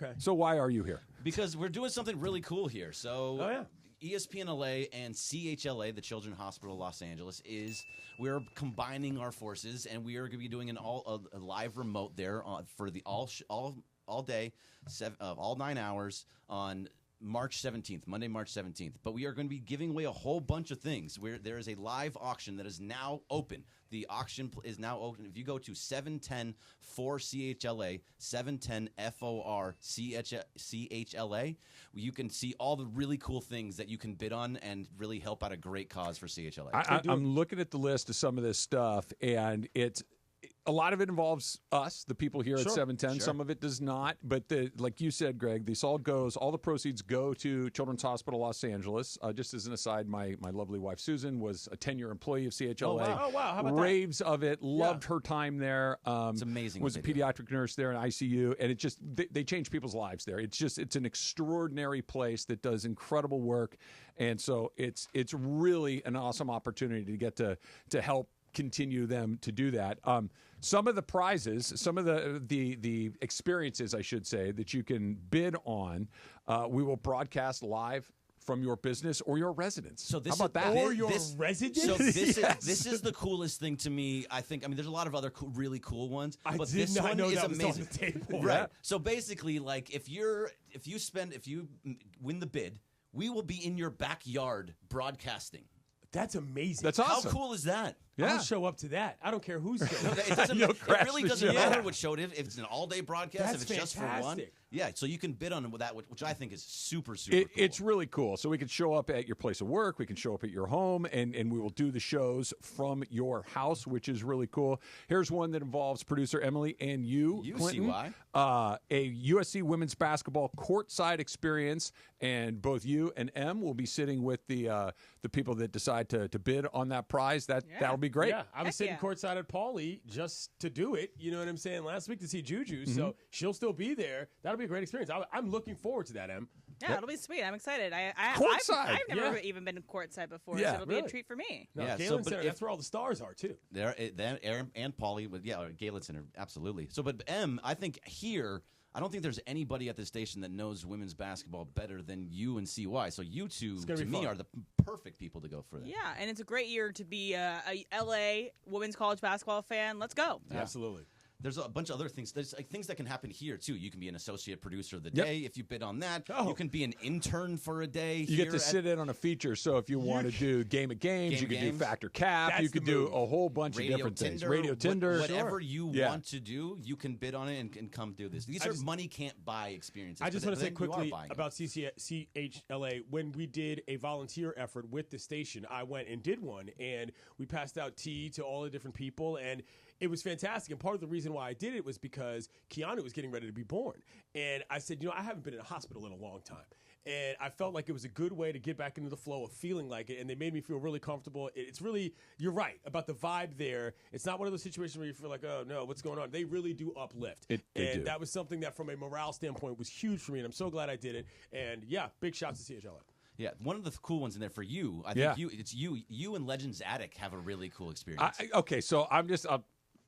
Okay. So why are you here? Because we're doing something really cool here. So Oh, yeah. ESPN LA and CHLA, the Children's Hospital Los Angeles, we're combining our forces, and we are going to be doing a live remote there for the all day, all 9 hours on March 17th, Monday, March 17th. But we are going to be giving away a whole bunch of things. Where there is a live auction that is now open. The auction is now open. If you go to 710 for CHLA, 710 FOR CHLA, you can see all the really cool things that you can bid on and really help out a great cause for CHLA. I'm looking at the list of some of this stuff, and a lot of it involves us, the people here at 710. Some of it does not. But like you said, Greg, all the proceeds go to Children's Hospital Los Angeles. Just as an aside, my lovely wife, Susan, was a 10-year employee of CHLA. Oh, wow. How about Raves of it. Loved her time there. It's amazing. Was a pediatric nurse there in ICU. And they change people's lives there. It's an extraordinary place that does incredible work. And so it's really an awesome opportunity to get to help continue them to do that. Some of the prizes, some of the experiences, I should say, that you can bid on, we will broadcast live from your business or your residence. So this How about that? Or your residence? So this is the coolest thing to me. I think. I mean, there's a lot of other really cool ones, but this one is amazing. Was on the table. Right. Yeah. So basically, like if you win the bid, we will be in your backyard broadcasting. That's amazing. That's awesome. How cool is that? Yeah. I'll show up to that. I don't care who's going. It really doesn't matter what show it is. If it's an all-day broadcast, That's if it's just for one. Yeah, so you can bid on that, which I think is super cool. It's really cool. So we can show up at your place of work. We can show up at your home, and we will do the shows from your house, which is really cool. Here's one that involves producer Emily and you, Clinton. UCY. A USC women's basketball courtside experience, and both you and Em will be sitting with the people that decide to bid on that prize. That'll be great. Yeah, I was sitting courtside at Paulie just to do it. You know what I'm saying? Last week to see Juju, so she'll still be there. That'll be a great experience. I'm looking forward to that, Em. Yeah, it'll be sweet. I'm excited. Courtside. I've never even been courtside before, so it'll be a treat for me. No, Galen Center, that's where all the stars are, too. Then Aaron and Paulie, Galen Center, absolutely. So, but Em, I think here, I don't think there's anybody at the station that knows women's basketball better than you and CY. So you two, to me, are the perfect people to go for that. Yeah, and it's a great year to be a LA women's college basketball fan. Let's go. Yeah. Absolutely. There's a bunch of other things. There's things that can happen here, too. You can be an associate producer of the day if you bid on that. You can be an intern for a day. You get to sit in on a feature. So if you want to do Game of Games, you can do Factor Cap. You can do a whole bunch of different things. Radio Tinder. Whatever you want to do, you can bid on it and come do this. These are money can't buy experiences. I just want to say quickly about CHLA. When we did a volunteer effort with the station, I went and did one, and we passed out tea to all the different people, and it was fantastic. And part of the reason why I did it was because Keanu was getting ready to be born. And I said, I haven't been in a hospital in a long time. And I felt like it was a good way to get back into the flow of feeling like it. And they made me feel really comfortable. It's really, you're right about the vibe there. It's not one of those situations where you feel like, oh, no, what's going on? They really do uplift. That was something that from a morale standpoint was huge for me. And I'm so glad I did it. And, yeah, big shouts to CHLA. Yeah, one of the cool ones in there for you, I think you and Legends Attic have a really cool experience. Okay, so I'm just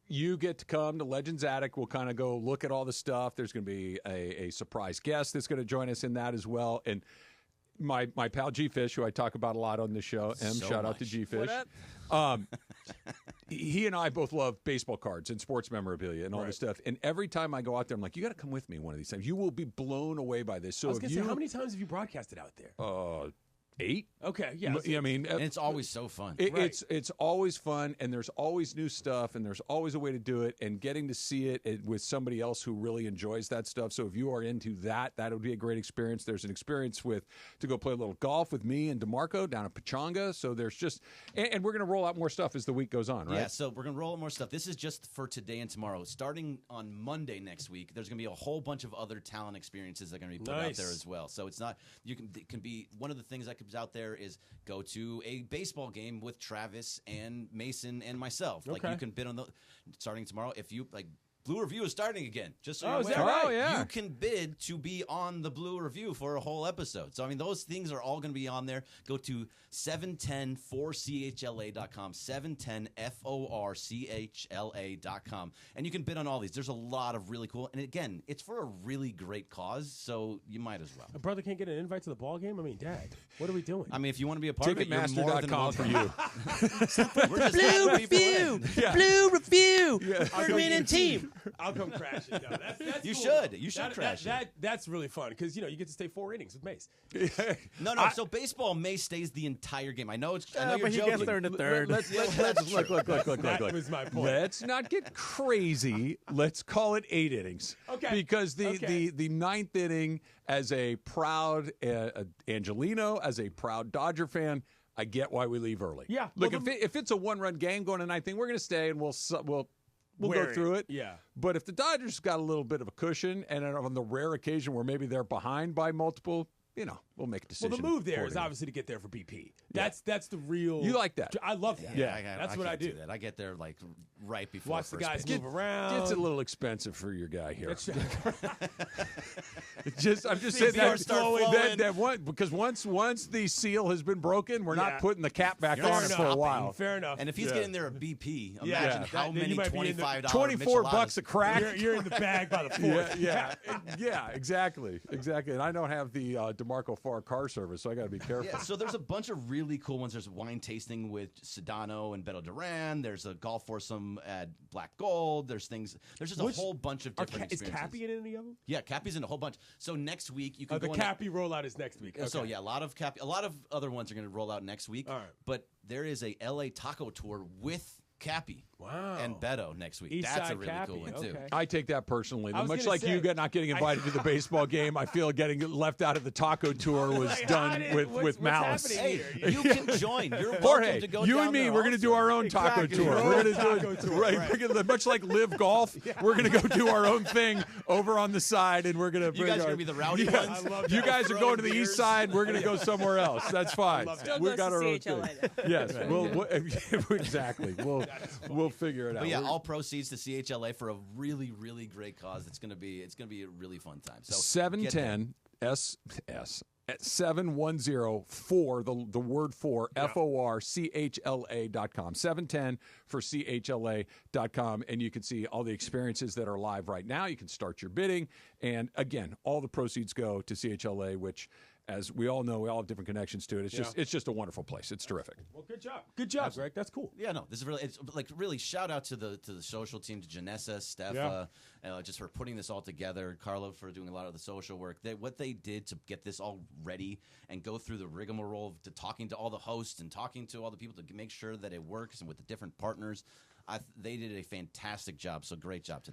you get to come to Legends Attic. We'll kind of go look at all the stuff. There's going to be a surprise guest that's going to join us in that as well. And my pal G-Fish, who I talk about a lot on the show, shout out to G-Fish. He and I both love baseball cards and sports memorabilia and all this stuff. And every time I go out there, I'm like, you got to come with me one of these times. You will be blown away by this. So I was going to say, how many times have you broadcasted out there? 8. Okay, yeah. I mean, and it's always so fun. It's always fun, and there's always new stuff, and there's always a way to do it, and getting to see it with somebody else who really enjoys that stuff. So if you are into that would be a great experience. There's an experience to go play a little golf with me and DeMarco down at Pechanga. So there's just, and we're going to roll out more stuff as the week goes on, right? Yeah, so we're going to roll out more stuff. This is just for today and tomorrow. Starting on Monday next week, there's going to be a whole bunch of other talent experiences that are going to be put out there as well. So it's not, it can be, one of the things that comes out there is go to a baseball game with Travis and Mason and myself. Like you can bid on starting tomorrow. If you Blue Review is starting again. Just so Oh, you're is that aware. right? Oh, yeah. You can bid to be on the Blue Review for a whole episode. So, I mean, those things are all going to be on there. Go to 710forchla.com, 710forchla.com, and you can bid on all these. There's a lot of really cool, and again, it's for a really great cause, so you might as well. A brother can't get an invite to the ball game? I mean, Dad, what are we doing? I mean, if you want to be a part of it, you're more than Ticketmaster.com for welcome. you. We're just having people in. Blue Review. I'll come- Winning team. I'll come crashing. No, that's You cool, should. though. You should crash it. That's really fun because you get to stay 4 innings with Mace. No. So baseball may stays the entire game. I know it's. I know you're but he joking. gets there in the third. Let's look. That was my point. Let's not get crazy. Let's call it 8 innings. Okay. Because Okay. the 9th inning, as a proud Angelino, as a proud Dodger fan, I get why we leave early. Yeah. Look, Well, if it's a 1-run game going to 9th inning, we're going to stay and we'll go Wear through it. it. Yeah. But if the Dodgers got a little bit of a cushion, and on the rare occasion where maybe they're behind by multiple, we'll make a decision. Well, the move there is accordingly. obviously to get there for BP. That's the real. You like that? I love that. That's what I can't do. that. I get there like right before Watch the first guys pitch. move around. It's a little expensive for your guy here. That's- I'm just See saying cars start flowing. because once the seal has been broken, we're Yeah. not putting the cap back You're on not it for a stopping. while. Fair enough. And if he's Yeah. getting there at BP, imagine Yeah. how Then you many might be in the $25 $24 Micheladas- bucks a crack. you're in the bag by the fourth. yeah, exactly. And I don't have the DeMarco Farr car service, so I got to be careful. Yeah, so there's a bunch of really cool ones. There's wine tasting with Sedano and Beto Duran. There's a golf foursome at Black Gold. There's things. There's just a whole bunch of different Is experiences. Cappy in any of them? Yeah, Cappy's in a whole bunch. So next week you can The go. Cappy rollout is next week. So Okay. yeah, a lot of other ones are going to roll out next week. All right. But there is a LA taco tour with Cappy Wow. and Beto next week. East That's Side a really Cappy, cool one too. okay. I take that personally. I was Much gonna like say, you not getting invited to the baseball game, I feel getting left out of the taco tour was Like, done with what's malice. happening Hey, you can join. You're welcome Jorge, to go you down and me, there we're going to do also. our own taco Exactly. tour. Your We're own going to do taco it tour, right. right. We're gonna, much like Live Golf. We're going to go do our own thing over on the side, and we're going to. You guys are going to be the rowdy Yeah. ones. I love You that. guys are going to the east side. We're going to go somewhere else. That's fine. love Still We goes got to our own CHLA thing. Yes, exactly. We'll figure it out. But yeah, We're- all proceeds to CHLA for a really, really great cause. It's gonna be a really fun time. So 710 SS at 710 for the word for FORCHLA.com. 710 for CHLA.com. And you can see all the experiences that are live right now. You can start your bidding. And again, all the proceeds go to CHLA, which, as we all know, we all have different connections to it. It's just a wonderful place. It's terrific. Well, good job. Good job, Greg. That's cool. yeah, no, this is really. It's like really shout out to the social team, to Janessa, Steph, just for putting this all together. Carlo for doing a lot of the social work. What they did to get this all ready and go through the rigmarole to talking to all the hosts and talking to all the people to make sure that it works and with the different partners. They did a fantastic job. So great job to them.